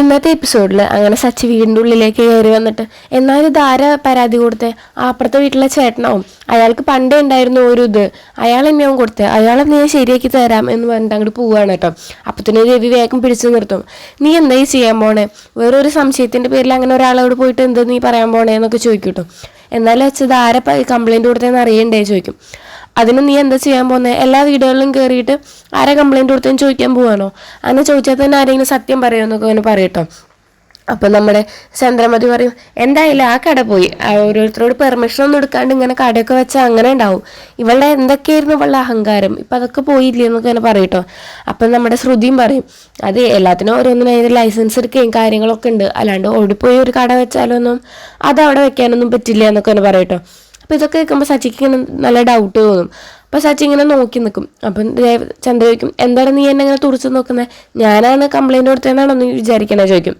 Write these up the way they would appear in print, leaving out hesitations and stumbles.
ഇന്നത്തെ എപ്പിസോഡിൽ അങ്ങനെ സച്ചി വീടിൻ്റെ ഉള്ളിലേക്ക് കയറി വന്നിട്ട് എന്നാലും ഇതാരാ പരാതി കൊടുത്തേ? അപ്പുറത്തെ വീട്ടിലെ ചേട്ടനാവും. അയാൾക്ക് പണ്ടേ ഉണ്ടായിരുന്നു ഒരു ഇത്, അയാൾ എന്നെയാവും കൊടുത്തത്, അയാളെന്നെ ഞാൻ ശരിയാക്കി തരാം എന്ന് പറഞ്ഞിട്ട് അങ്ങോട്ട് പോവുകയാണ് കേട്ടോ. അപ്പത്തിന് രവി വേഗം പിടിച്ചു നിർത്തും. നീ എന്തായി ചെയ്യാൻ പോണേ? വേറൊരു സംശയത്തിൻ്റെ പേരിൽ അങ്ങനെ ഒരാളോട് പോയിട്ട് എന്താ നീ പറയാൻ പോണേ എന്നൊക്കെ ചോദിക്കും കേട്ടോ. എന്നാലും വെച്ചത് ആരെ കംപ്ലൈൻറ്റ് കൊടുത്തതെന്ന് അറിയണ്ടേ ചോദിക്കും. അതിന് നീ എന്താ ചെയ്യാൻ പോകുന്നത്? എല്ലാ വീടുകളിലും കയറിയിട്ട് ആരെ കംപ്ലൈൻറ്റ് കൊടുത്തതെന്ന് ചോദിക്കാൻ പോവാണോ? അങ്ങനെ ചോദിച്ചാൽ തന്നെ ആരെങ്കിലും സത്യം പറയുമെന്നൊക്കെ അവന് പറയട്ടോ. അപ്പം നമ്മുടെ ചന്ദ്രമതി പറയും, എന്തായാലും ആ കട പോയി, ഓരോരുത്തരോട് പെർമിഷൻ ഒന്നും എടുക്കാണ്ട് ഇങ്ങനെ കടയൊക്കെ വെച്ചാൽ അങ്ങനെ ഉണ്ടാവും. ഇവളുടെ എന്തൊക്കെയായിരുന്നു ഇവളുടെ അഹങ്കാരം, ഇപ്പം അതൊക്കെ പോയില്ലേ എന്നൊക്കെ അങ്ങനെ പറയട്ടോ. അപ്പം നമ്മുടെ ശ്രുതിയും പറയും, അത് എല്ലാത്തിനും ഓരോന്നിനും അതിൻ്റെ ലൈസൻസ് എടുക്കുകയും കാര്യങ്ങളൊക്കെ ഉണ്ട്, അല്ലാണ്ട് ഓടിപ്പോയി ഒരു കട വെച്ചാലൊന്നും അത് അവിടെ വെക്കാനൊന്നും പറ്റില്ല എന്നൊക്കെ തന്നെ പറയട്ടോ. അപ്പോൾ ഇതൊക്കെ കേൾക്കുമ്പോൾ സച്ചിക്ക് ഇങ്ങനെ നല്ല ഡൗട്ട് തോന്നും. അപ്പോൾ സച്ചി ഇങ്ങനെ നോക്കി നിൽക്കും. അപ്പം ചന്ദ്ര ചോദിക്കും, എന്താണ് നീ എന്നെ ഇങ്ങനെ തുറച്ച് നോക്കുന്നത്? ഞാനാണ് കംപ്ലൈൻറ്റ് കൊടുത്തതെന്നാണോ നീ വിചാരിക്കണേ ചോദിക്കും.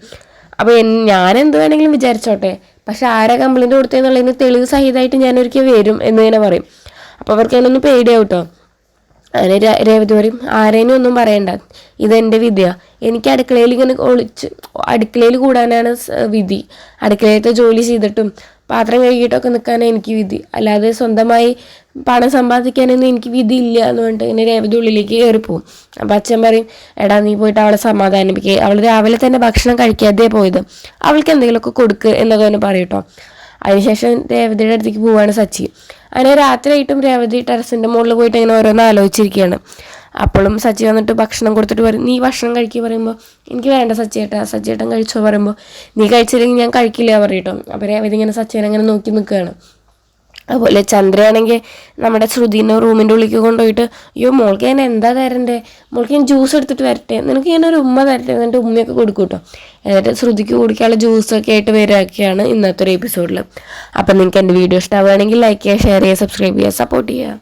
അപ്പോൾ ഞാൻ എന്ത് വേണമെങ്കിലും വിചാരിച്ചോട്ടെ, പക്ഷെ ആരെ കംപ്ലൈൻറ്റ് കൊടുത്തതെന്നുള്ളതിന് തെളിവ് സഹിതമായിട്ട് ഞാൻ ഒരിക്കൽ വരും എന്ന് തന്നെ പറയും. അപ്പോൾ അവർക്ക് അതിനൊന്നും പേടിയാവും കേട്ടോ. അങ്ങനെ രേവതി പറയും, ആരേനും ഒന്നും പറയണ്ട, ഇതെൻ്റെ വിധിയാണ്. എനിക്ക് അടുക്കളയിൽ ഇങ്ങനെ അടുക്കളയിൽ കൂടാനാണ് വിധി. അടുക്കളയിലത്തെ ജോലി ചെയ്തിട്ടും പാത്രം കഴുകിയിട്ടൊക്കെ നിൽക്കാനാണ് എനിക്ക് വിധി, അല്ലാതെ സ്വന്തമായി പണം സമ്പാദിക്കാനൊന്നും എനിക്ക് വിധി ഇല്ല എന്ന് പറഞ്ഞിട്ട് ഇങ്ങനെ രേവതി ഉള്ളിലേക്ക് കയറിപ്പോവും. അപ്പം അച്ഛൻ പറയും, എടാ നീ പോയിട്ട് അവളെ സമാധാനിപ്പിക്കുക, അവൾ രാവിലെ തന്നെ ഭക്ഷണം കഴിക്കാതെ പോയത്, അവൾക്ക് എന്തെങ്കിലുമൊക്കെ കൊടുക്കുക എന്നൊക്കെ അവന് പറയും കേട്ടോ. അതിനുശേഷം രേവതിയുടെ അടുത്തേക്ക് പോവുകയാണ് സച്ചി. അങ്ങനെ രാത്രിയായിട്ടും രേവതി ടെറസിൻ്റെ മുകളിൽ പോയിട്ട് ഇങ്ങനെ ഓരോന്ന് ആലോചിച്ചിരിക്കുകയാണ്. അപ്പോഴും സച്ചി വന്നിട്ട് ഭക്ഷണം കൊടുത്തിട്ട് പറയും, നീ ഭക്ഷണം കഴിക്കുക പറയുമ്പോൾ, എനിക്ക് വേണ്ട സച്ചിയേട്ടൻ കഴിച്ചോ പറയുമ്പോൾ, നീ കഴിച്ചില്ലെങ്കിൽ ഞാൻ കഴിക്കില്ല പറയട്ടോ. അപ്പോൾ രേവതി ഇങ്ങനെ സച്ചിനെ അങ്ങനെ നോക്കി നിൽക്കുകയാണ്. അതുപോലെ ചന്ദ്രയാണെങ്കിൽ നമ്മുടെ ശ്രുതിനെ റൂമിൻ്റെ ഉള്ളിലേക്ക് കൊണ്ടുപോയിട്ട്, അയ്യോ മോൾക്ക് ഞാൻ എന്താ തരണ്ടേ, മോൾക്ക് ഞാൻ ജ്യൂസ് എടുത്തിട്ട് വരട്ടെ, നിനക്ക് ഞാനൊരു ഉമ്മ തരട്ടെ എന്നിട്ട് ഉമ്മയൊക്കെ കൊടുക്കും കേട്ടോ. എന്നിട്ട് ശ്രുതിക്ക് കുടിക്കാനുള്ള ജ്യൂസൊക്കെ ആയിട്ട് വരികയൊക്കെയാണ് ഇന്നത്തെ ഒരു എപ്പിസോഡിൽ. അപ്പം നിങ്ങൾക്ക് എൻ്റെ വീഡിയോ ഇഷ്ടമാവുകയാണെങ്കിൽ ലൈക്ക് ചെയ്യുക, ഷെയർ ചെയ്യുക, സബ്സ്ക്രൈബ് ചെയ്യുക, സപ്പോർട്ട് ചെയ്യുക.